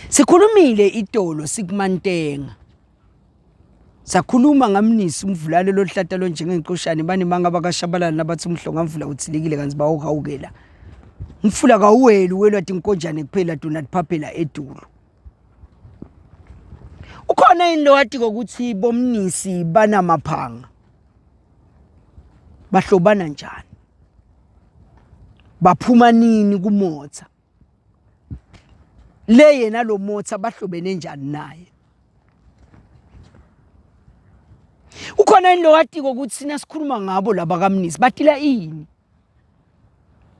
Sikhulumile itolo sikumantenga. Sakhuluma ngamnisi umvulalo lohlata lo njengenqoshane banemanga bakashabalala nabathi umhlonga mvula uthilikile kanzi bawuhawukela. Umfula kawuweli welwa tinkonjane kuphela donut phaphela edulo. Ukhona into wathi ukuthi bomnisi banamaphanga. Bahlobana njani? Baphuma nini kumotha? Le yena lo motha bahlobene njani naye? Ukhona into wathi ukuthi sina sikhuluma ngabo laba kamnisi batila ini?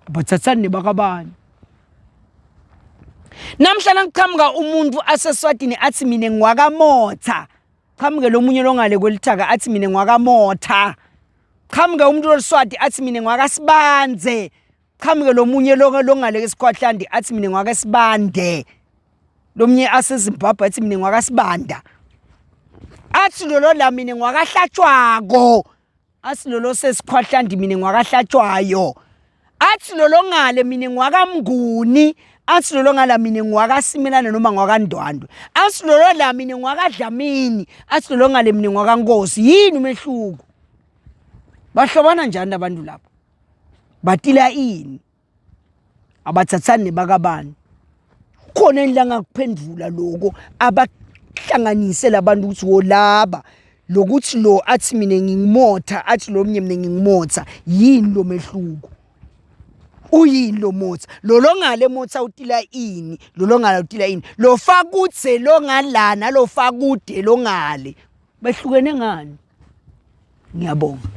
Bathathane bakabani? Namhlanje ngiqhamuka umuntu aseswatini athi mina ngwakamotha. Qhamuke lo munye longale kwelithaka athi mina ngwakamotha. Qhamuke umuntu loswati athi mina ngwakasibanze. Qhamuke lo munye longale kesikhwahlandi athi mina ngwakasibande. Lo munye aseZimbabwe athi mina ngwakasibanda. Athi lolo la mina ngwakahlatshwako. Athi lolo sesikhwahlandi mina ngwakahlatshwayo. Athi lolo ngale mina ngwakamnguni. Athi lolo ngala mina ngwakasimelana noma ngwakandwandwe. Athi lolo la mina ngwakadlamini. Athi lolo ngale mina ngwakankosi. Yini umehluko? Bahlobana njani abantu lapho? Batila ini? Abathathane bakabani? Khona endlanga kuphendvula lokho abahlanganise labantu ukuthi wolaba lokuthi lo athi mina ngingimotha athi lo mnye mina ngingimotha yini lo mehluko? Uyini lo motha? Lo ngale motha utila ini? Lo ngale utila ini? Lo fakutse lo ngalana lo fakude lo ngale. Behlukene ngani? Ngiyabonga.